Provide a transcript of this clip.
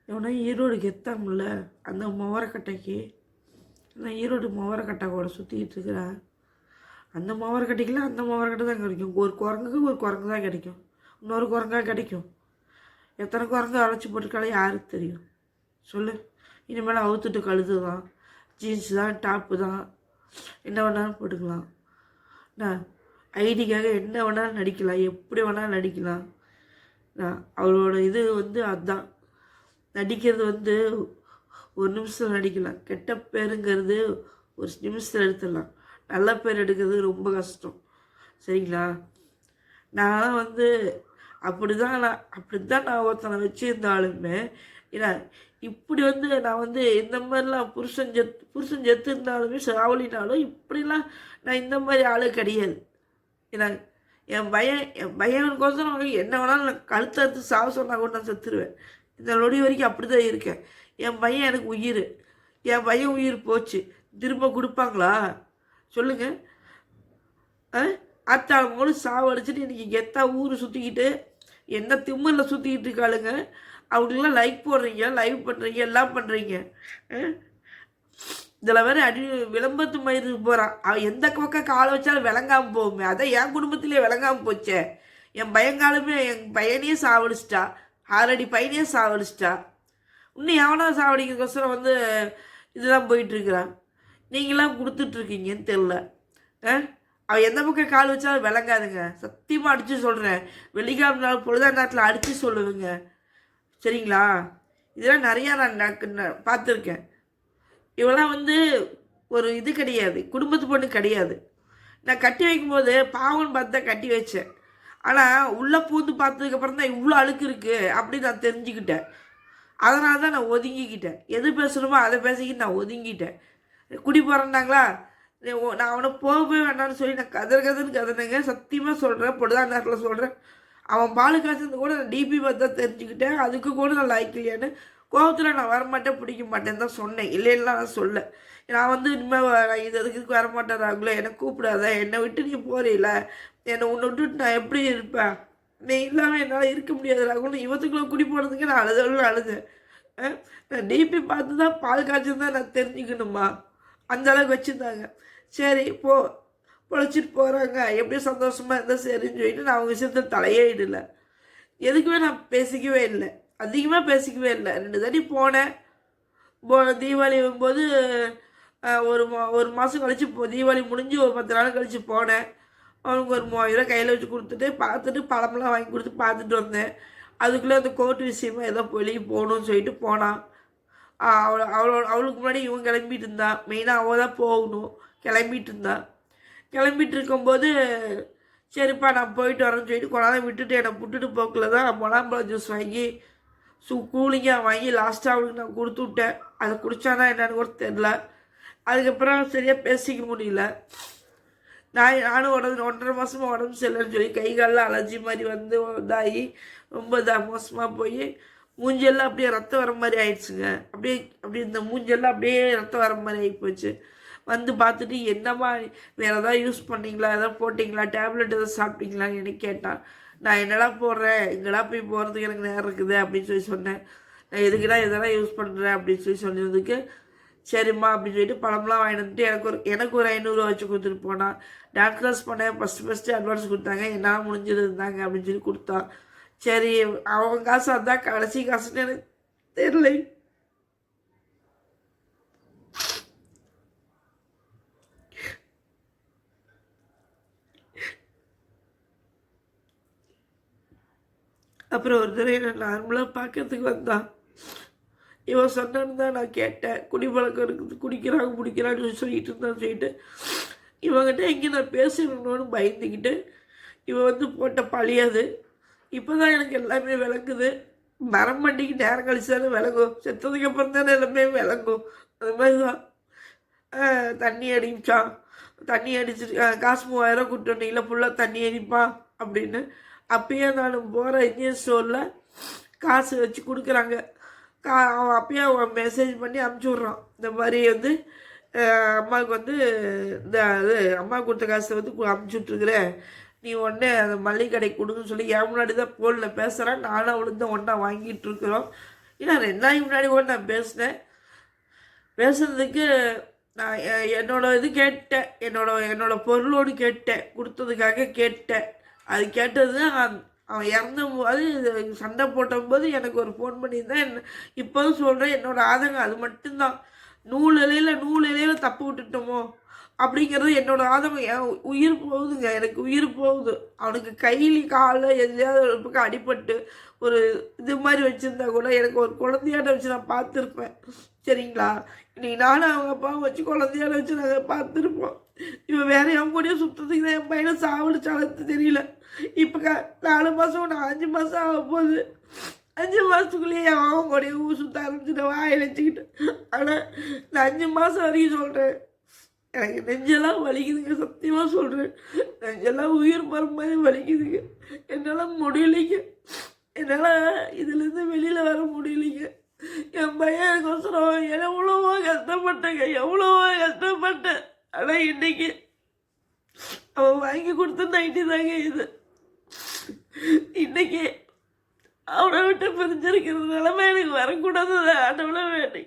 எவனா ஈரோடுக்கு எத்தாமல அந்த முவரக்கட்டைக்கு நான் ஈரோடு முவரக்கட்டை கூட சுற்றிக்கிட்டு இருக்கிறேன். அந்த முவரக்கட்டைக்கெலாம் அந்த முவரக்கட்டை தான் கிடைக்கும். ஒரு குரங்குக்கு ஒரு குரங்கு தான் கிடைக்கும். இன்னொரு குரங்கா கிடைக்கும். எத்தனை குரங்கு அழைச்சி போட்டுருக்காலே யாருக்கு தெரியும் சொல்லு. இனிமேல் அவுத்துட்டு கழுது தான், ஜீன்ஸு தான், டாப்பு தான், என்ன வேணாலும் போட்டுக்கலாம். நான் ஐடிக்காக என்ன வேணாலும் நடிக்கலாம், எப்படி வேணாலும் நடிக்கலாம். நான் அவளோட இது அதுதான். நடிக்கிறது ஒரு நிமிஷம் நடிக்கலாம். கெட்ட பேருங்கிறது ஒரு நிமிஷத்தில் எடுத்துடலாம். நல்ல பேர் எடுக்கிறது ரொம்ப கஷ்டம். சரிங்களா? நான் அப்படிதான் நான் ஒருத்தனை வச்சுருந்தாலுமே ஏன்னா இப்படி நான் இந்த மாதிரிலாம் புருஷன் செத்து இருந்தாலுமே சாவலினாலும் இப்படிலாம் நான் இந்த மாதிரி ஆளு கிடையாது. ஏன்னா என் பையனுக்கோசரம் என்ன வேணாலும் நான் கழுத்தறுத்து சாவ சொன்னால் கூட நான் செத்துருவேன். இந்த நொடி வரைக்கும் அப்படி தான் இருக்கேன். என் பையன் எனக்கு உயிர். என் பையன் உயிர் போச்சு, திரும்ப கொடுப்பாங்களா சொல்லுங்கள்? அத்தாளமோடு சாவடிச்சுட்டு இன்றைக்கி கெத்தா ஊர் சுற்றிக்கிட்டு என்ன திம்மில் சுற்றிக்கிட்டு இருக்காளுங்க. அவங்களுக்குலாம் லைக் போடுறீங்க, லைவ் பண்ணுறீங்க, எல்லாம் பண்ணுறீங்க. இதில் வேறு விளம்பரத்து மயிருக்கு போகிறான். அவன் எந்த பக்கம் காலை வச்சாலும் விளங்காமல் போகுமே. அதான் என் குடும்பத்திலே விளங்காமல் போச்சே. என் பையங்காலுமே என் பையனையே சாவடிச்சிட்டா, 6 அடி பையனையே சாவடிச்சிட்டா. இன்னும் எவனா சாவடிக்கிறக்கோசரம் இதெல்லாம் போயிட்டுருக்குறான். நீங்களாம் கொடுத்துட்ருக்கீங்கன்னு தெரில. அவன் எந்த பக்கம் கால் வச்சாலும் விளங்காதுங்க. சத்தியமாக அடித்து சொல்கிறேன். வெள்ளிக்கிழமை நாள் பொழுதா நேரத்தில் அடித்து சொல்லுவேங்க. சரிங்களா? இதெல்லாம் நிறையா நான் பார்த்துருக்கேன். இவெல்லாம் ஒரு இது கிடையாது, குடும்பத்து பொண்ணு கிடையாது. நான் கட்டி வைக்கும்போது பாவம்னு பார்த்து தான் கட்டி வச்சேன். ஆனால் உள்ளே பூந்து பார்த்ததுக்கப்புறம் தான் இவ்வளோ அழுக்கு இருக்குது அப்படின்னு நான் தெரிஞ்சுக்கிட்டேன். அதனால தான் நான் ஒதுங்கிக்கிட்டேன். எது பேசணுமோ அதை பேசிக்கிட்டு நான் ஒதுங்கிட்டேன். குடி போகிறேன்னாங்களா, நான் அவனை போகவே வேண்டாம்னு சொல்லி நான் கதறுங்க. சத்தியமாக சொல்கிறேன், பொழுதா நேரத்தில் சொல்கிறேன். அவன் பாலு காசுன்னு கூட நான் டிபி பார்த்து தான் தெரிஞ்சுக்கிட்டேன். அதுக்கு கூட நான் லைக் இல்லையான்னு கோபத்தில் நான் வரமாட்டேன், பிடிக்க மாட்டேன்னு தான் சொன்னேன். இல்லைன்னா நான் சொல்ல. நான் இனிமேல் இதுக்கு வரமாட்டேறாங்களோ, என்னை கூப்பிடாத, என்னை விட்டு நீ போறீல, என்னை உன்னை விட்டுட்டு நான் எப்படி இருப்பேன், நீ இல்லாமல் என்னால் இருக்க முடியாதுறாங்கன்னு இவத்துக்குள்ளே குடி போனதுக்கு நான் அழுதேன். நான் டிபி பார்த்து தான் பால் காய்ச்சல் தான் நான் தெரிஞ்சுக்கணுமா? அந்த அளவுக்கு வச்சுருந்தாங்க. சரி பொழைச்சிட்டு போகிறாங்க, எப்படியும் சந்தோஷமாக இருந்தால் சரின்னு சொல்லிட்டு நான் அவங்க விஷயத்தில் தலையே இடலை. எதுக்குமே நான் பேசிக்கவே இல்லை, அதிகமாக பேசிக்கவே இல்லை. 2 தடவை போனேன். தீபாவளி வரும்போது ஒரு மாதம் கழித்து தீபாவளி முடிஞ்சு ஒரு 10 நாள் கழித்து போனேன். அவனுக்கு ஒரு 3000 கையில் வச்சு கொடுத்துட்டு பார்த்துட்டு பழமெல்லாம் வாங்கி கொடுத்து பார்த்துட்டு வந்தேன். அதுக்குள்ளே அந்த கோர்ட்டு விஷயமா ஏதோ வெளியே போகணுன்னு சொல்லிட்டு போனான். அவளுக்கு முன்னாடி இவன் கிளம்பிட்டு இருந்தான். மெயினாக அவள் தான் போகணும். கிளம்பிட்டு இருக்கும்போது சரிப்பா நான் போயிட்டு வரேன்னு சொல்லிட்டு கொண்டாந்து விட்டுட்டு என்னை விட்டுட்டு போக்கில் தான் முலாம்பழம் ஜூஸ் வாங்கி கூலிங்காக வாங்கி லாஸ்ட்டாக அவளுக்கு நான் கொடுத்து விட்டேன். அதை குடித்தானா என்னன்னு கூட தெரில. அதுக்கப்புறம் சரியாக பேசிக்க முடியல. நானும் 1.5 மாதமாக உடம்பு சரியில்லைன்னு சொல்லி கை காலில் அலர்ஜி மாதிரி இதாகி ரொம்ப மோசமாக போய் மூஞ்செல்லாம் அப்படியே ரத்தம் வர மாதிரி ஆயிடுச்சுங்க. அப்படியே இந்த மூஞ்செல்லாம் அப்படியே ரத்தம் வர மாதிரி ஆகி போச்சு. பார்த்துட்டு என்னம்மா வேறு எதாவது யூஸ் பண்ணிங்களா, எதாவது போட்டிங்களா, டேப்லெட் எதாவது சாப்பிட்டீங்களான்னு எனக்கு கேட்டான். நான் என்னடா போடுறேன், எங்கடா போய் போகிறதுக்கு எனக்கு நேரம் இருக்குது அப்படின்னு சொல்லி சொன்னேன். நான் எதுக்குடா இதெல்லாம் யூஸ் பண்ணுறேன் அப்படின்னு சொல்லி சொன்னதுக்கு சரிம்மா அப்படின்னு சொல்லிட்டு பழம்லாம் வாங்கிட்டு வந்துட்டு எனக்கு ஒரு 500 வச்சு கொடுத்துட்டு போனான். டான்ஸ் கிளாஸ் போனேன். ஃபஸ்ட்டு அட்வான்ஸ் கொடுத்தாங்க, என்னால் முடிஞ்சது இருந்தாங்க அப்படின்னு சொல்லி கொடுத்தான். சரி அவங்க காசு அதுதான் கடைசி காசுன்னு எனக்கு தெரியல. அப்புறம் ஒரு தடவை நான் நார்மலாக பார்க்கறதுக்கு வந்தான். இவன் சொன்னான்னு தான் நான் கேட்டேன். குடிப்பழக்கம் இருக்குது, குடிக்கிறான்னு சொல்லிட்டு இருந்தான்னு சொல்லிட்டு இவங்கிட்ட எங்கே நான் பேசணுன்னு பயந்துக்கிட்டு இவன் போட்ட பழியாது. இப்போ தான் எனக்கு எல்லாமே விளங்குது. மரம் வண்டிக்கு நேரம் கழிச்சு தானே விளங்கும், செத்ததுக்கு அப்புறம் தானே எல்லாமே விளங்கும். அது மாதிரி தான். தண்ணி அடிச்சுட்டு காசு 3000 கூப்பிட்டு வந்தீங்களா, ஃபுல்லாக தண்ணி அடிப்பான் அப்படின்னு. அப்பயே நான் போகிற இந்தியன் ஸ்டோரில் காசு வச்சு கொடுக்குறாங்க. அவன் அப்பயே அவன் மெசேஜ் பண்ணி அனுப்பிச்சி விட்றான். இந்த மாதிரி அம்மாவுக்கு அம்மா கொடுத்த காசை அனுப்பிச்சி விட்ருக்குறேன், நீ உடனே அந்த மல்லிகை கடைக்கு கொடுங்கன்னு சொல்லி என் முன்னாடி தான் ஃபோனில் பேசுகிறேன். நானும் அவளுக்கு தான் ஒன்றா வாங்கிட்டு இருக்கிறோம். ஏன்னா 2 நாளைக்கு முன்னாடி கூட நான் பேசுனதுக்கு நான் என்னோட இது கேட்டேன், என்னோட பொருளோடு கேட்டேன், கொடுத்ததுக்காக கேட்டேன். அது கேட்டது அவன் இறந்தபோது சண்டை போட்டபோது எனக்கு ஒரு ஃபோன் பண்ணியிருந்தேன். இப்போதும் சொல்கிறேன், என்னோட ஆதங்கம் அது மட்டும்தான். நூல் இலையில தப்பு விட்டுட்டோமோ அப்படிங்கிறது என்னோட ஆதங்கம். என் உயிர் போகுதுங்க, எனக்கு உயிர் போகுது. அவனுக்கு கையில் காலில் எதையாவது ஒரு பக்கம் அடிபட்டு ஒரு இது மாதிரி வச்சுருந்தா கூட எனக்கு ஒரு குழந்தையாட்ட வச்சு நான் பார்த்துருப்பேன். சரிங்களா? இன்னைக்கு நானும் அவங்க அப்பாவும் வச்சு குழந்தையாட்ட வச்சு நாங்கள் பார்த்துருப்போம். இவன் வேற என் கூடயும் சுற்றத்துக்கு தான் என் பையனை சாவடிச்சாலும் தெரியல. இப்போ 4 மாதம் 5 மாதம் ஆக போகுது. 5 மாதத்துக்குள்ளேயே அவன் கூடயும் சுற்ற ஆரம்பிச்சுட்டு வாயை வச்சுக்கிட்டு. ஆனால் நான் 5 மாதம் வரைக்கும் சொல்கிறேன், எனக்கு நெஞ்செல்லாம் வலிக்குதுங்க. சத்தியமாக சொல்கிறேன், நெஞ்செல்லாம் உயிர் போகிற மாதிரி வலிக்குதுங்க. என்னால் முடியலைங்க, என்னால் இதுலேருந்து வெளியில் வர முடியலைங்க. என் பையனுக்கோசரம் எவ்வளவோ கஷ்டப்பட்டேங்க, எவ்வளவோ கஷ்டப்பட்டேன். ஆனால் இன்னைக்கு அவன் வாங்கி கொடுத்த நைட்டி தாங்க இது. இன்னைக்கு அவனை விட்டு பிரிஞ்சிருக்கிற நிலைமை எனக்கு வரக்கூடாது. ஆண்டவனை வேண்டி